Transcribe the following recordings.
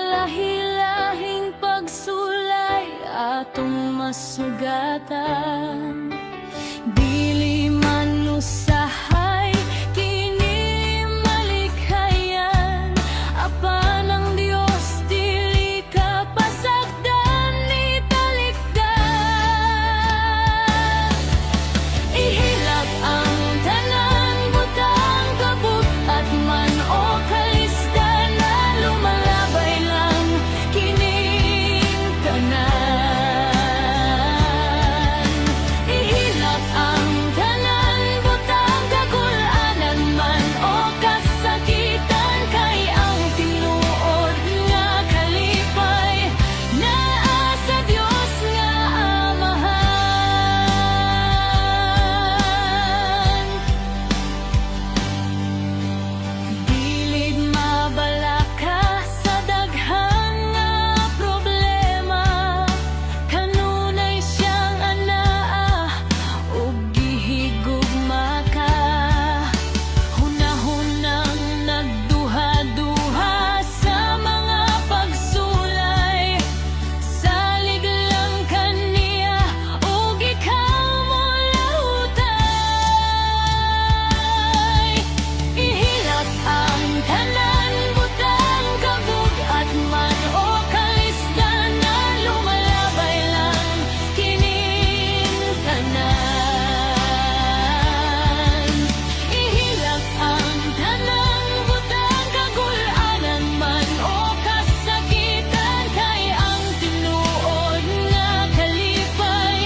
lahi-lahing pagsulay atong masugatan. Dili man usahay kini malikhayan, apan ang Dios dili ka pasagdan ni talikdan. Ihilak ang tanan, butang kabut at man o kalisdan, na lumalabay lang kining tanan. Ihilak ang tanan, butang kagulanan man o kasakitan, kay ang tinuod nga kalipay naa sa Dios nga Amahan. Dilid mabalaka sa daghang nga problema, kanunay siyang anaa ug gihigugma ka. Hunahunang nagduha-duha sa mga pagsulay, salig lang kaniya ug ikaw mo lahutay. Ihilak ang tanan, butang kabug at man o kalisdan, na lumalabay lang kining tanan. Ihilak ang tanan, butang kagulanan man o kasakitan, kay ang tinuod nga kalipay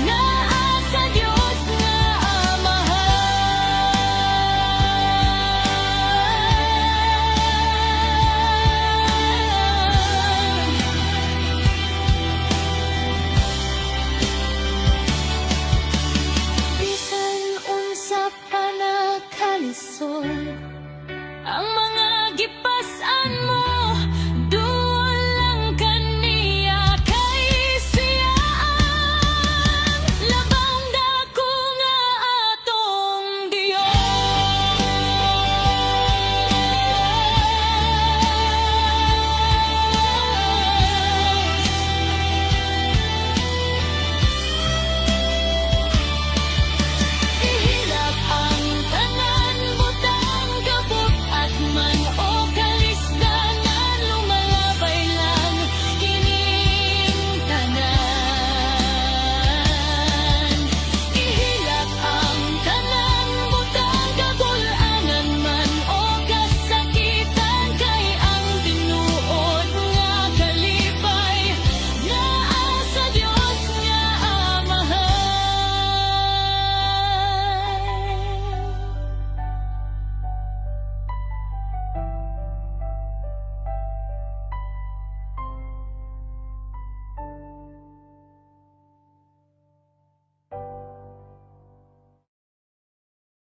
naa sa Dios nga Amahan. Bisan unsa pa nakalisod ang mga gipas-an mo,